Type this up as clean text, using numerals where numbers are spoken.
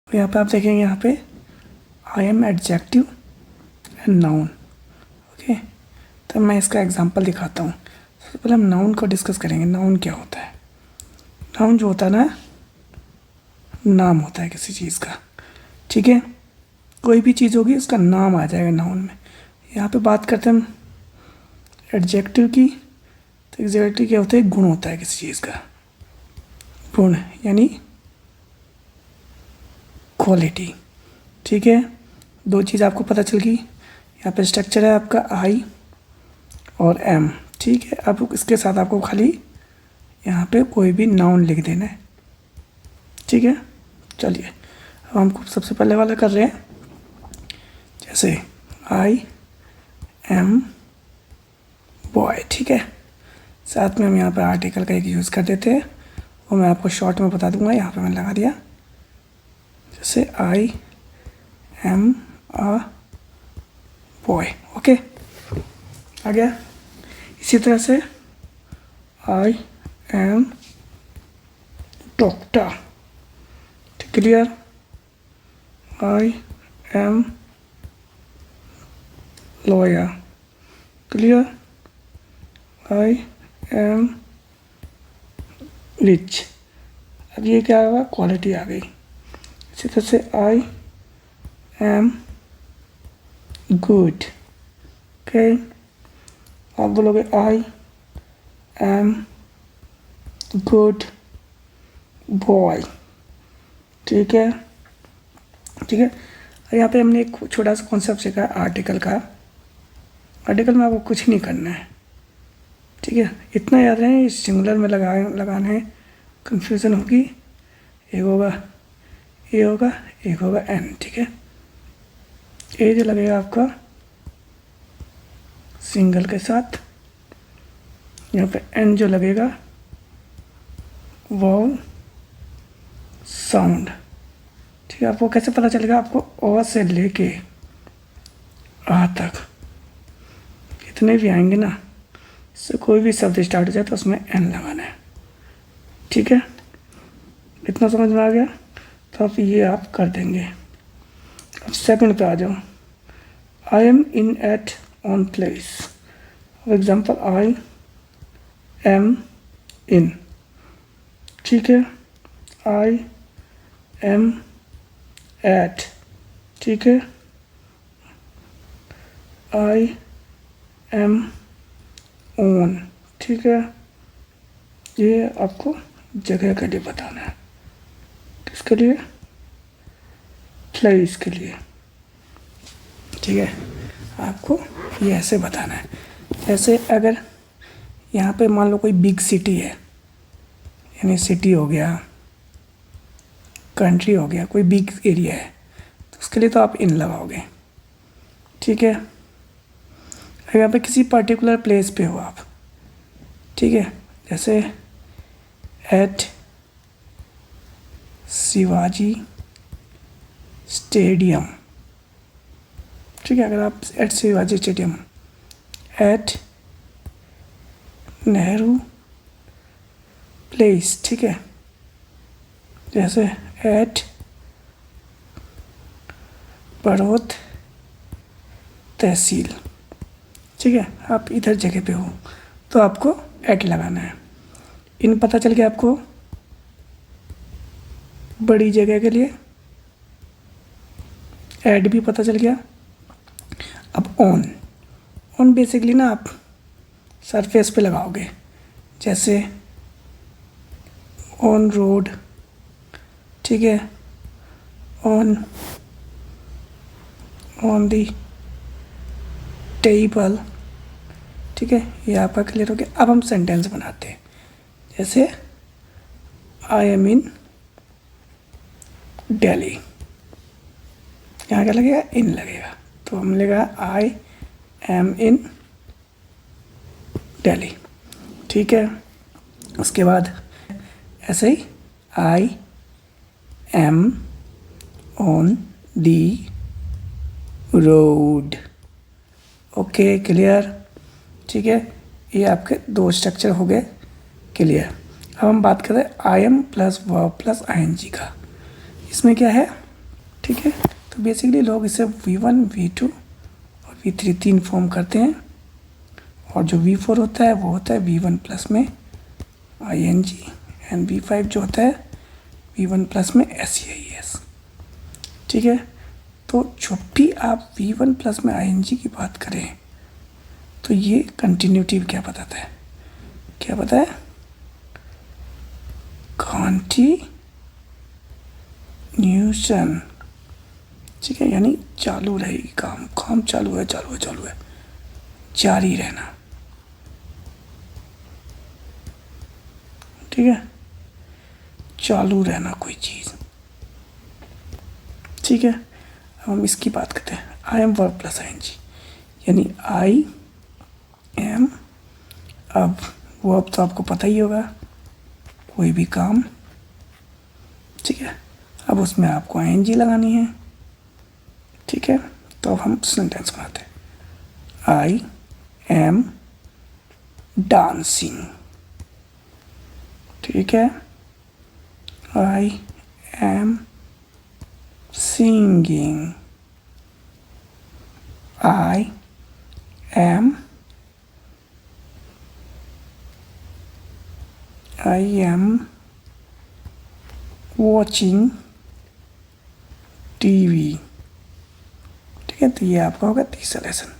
यहाँ पे आप देखेंगे, यहाँ पे I am adjective and noun. Okay, तो मैं इसका एग्जांपल दिखाता हूँ। सबसे पहले हम नाउन को डिस्कस करेंगे। नाउन क्या होता है? नाउन जो होता है ना, नाम होता है किसी चीज़ का। ठीक है, कोई भी चीज़ होगी उसका नाम आ जाएगा नाउन में। यहाँ पे बात करते हैं हम एडजेक्टिव की, तो एडजेक्टिव क्या होता है? गुण होता है किसी चीज़ का। गुण यानी क्वालिटी। ठीक है, दो चीज़ आपको पता चल गई। यहाँ पे स्ट्रक्चर है आपका आई और एम। ठीक है, अब इसके साथ आपको खाली यहाँ पे कोई भी नाउन लिख देना है। ठीक है, चलिए अब हम सबसे पहले वाला कर रहे हैं। जैसे आई एम बॉय। ठीक है, साथ में हम यहाँ पे आर्टिकल का एक यूज़ कर देते हैं, वो मैं आपको शॉर्ट में बता दूंगा। यहाँ पे मैंने लगा दिया, जैसे I am a boy. Okay, आ गया। इसी तरह से I am doctor. Clear? I am lawyer. Clear? I am rich. अब ये क्या होगा? क्वालिटी आ गई। इसी तरह से आई एम गुड। ओके, आप बोलोगे आई एम गुड बॉय। ठीक है, ठीक है। यहाँ पे हमने एक छोटा सा कॉन्सेप्ट सीखा है आर्टिकल का। आर्टिकल में आपको कुछ नहीं करना है। ठीक है, इतना याद है, सिंगुलर में लगाना है, कंफ्यूजन होगी। एक होगा ए होगा, एक होगा एन। ठीक है, ए जो लगेगा आपका सिंगल के साथ, यहाँ पे एन जो लगेगा वाउल साउंड। ठीक है, आपको कैसे पता चलेगा? आपको ओ से लेके आ तक इतने भी आएंगे ना, इससे कोई भी शब्द स्टार्ट हो जाए तो उसमें एन लगाना है। ठीक है, इतना समझ में आ गया? तो अब ये आप कर देंगे। अब सेकंड पे आ जाओ। I am in at on place. For example I am in. ठीक है, आई एम एट। ठीक है, आई एम ऑन। ठीक है, ये आपको जगह के लिए बताना है। किसके लिए? प्लेस के लिए। ठीक है, आपको ये ऐसे बताना है। जैसे अगर यहाँ पे मान लो कोई बिग सिटी है, यानी सिटी हो गया, कंट्री हो गया, कोई बिग एरिया है, तो उसके लिए तो आप इन लगाओगे। ठीक है, अगर यहाँ पे किसी पर्टिकुलर प्लेस पे हो आप, ठीक है, जैसे एट शिवाजी स्टेडियम। ठीक है, अगर आप at Shivaji stadium, at Nehru place. ठीक है, जैसे एट बड़ौत तहसील। ठीक है, आप इधर जगह पे हो तो आपको एट लगाना है। इन पता चल गया आपको बड़ी जगह के लिए, ऐड भी पता चल गया। अब ऑन बेसिकली ना आप सरफेस पे लगाओगे, जैसे ऑन रोड। ठीक है, ऑन दी टेबल। ठीक है, ये आपका क्लियर हो गया। अब हम सेंटेंस बनाते हैं। जैसे आई एम इन दिल्ली, यहाँ क्या लगेगा? इन लगेगा, तो हम लगेगा आई एम इन दिल्ली। ठीक है, उसके बाद ऐसे ही I am on the road. Okay, clear? ठीक है, ये आपके दो स्ट्रक्चर हो गए क्लियर। अब हम बात करें I am plus verb plus ING का। इसमें क्या है? ठीक है। तो बेसिकली लोग इसे V1, V2 और V3 तीन फॉर्म करते हैं, और जो V4 होता है वो होता है V1 प्लस में ing, एंड V5 जो होता है V1 प्लस में SEIS। ठीक है। तो जब भी आप V1 प्लस में ing की बात करें तो ये कंटिन्यूटी क्या बताता है, क्या पता है, कंटिन्यूशन। ठीक है, यानी चालू रहेगी, काम चालू है, जारी रहना। ठीक है, चालू रहना कोई चीज़। ठीक है, अब हम इसकी बात करते हैं। I am verb plus ing, यानी आई एम, अब वर्ब तो आपको पता ही होगा, कोई भी काम। ठीक है, अब उसमें आपको ing लगानी है। ठीक है, तो अब हम सेंटेंस बनाते हैं। I am dancing. ठीक है, I am singing. I am watching TV. ठीक है, तो ये आपका होगा तीसरा लेसन।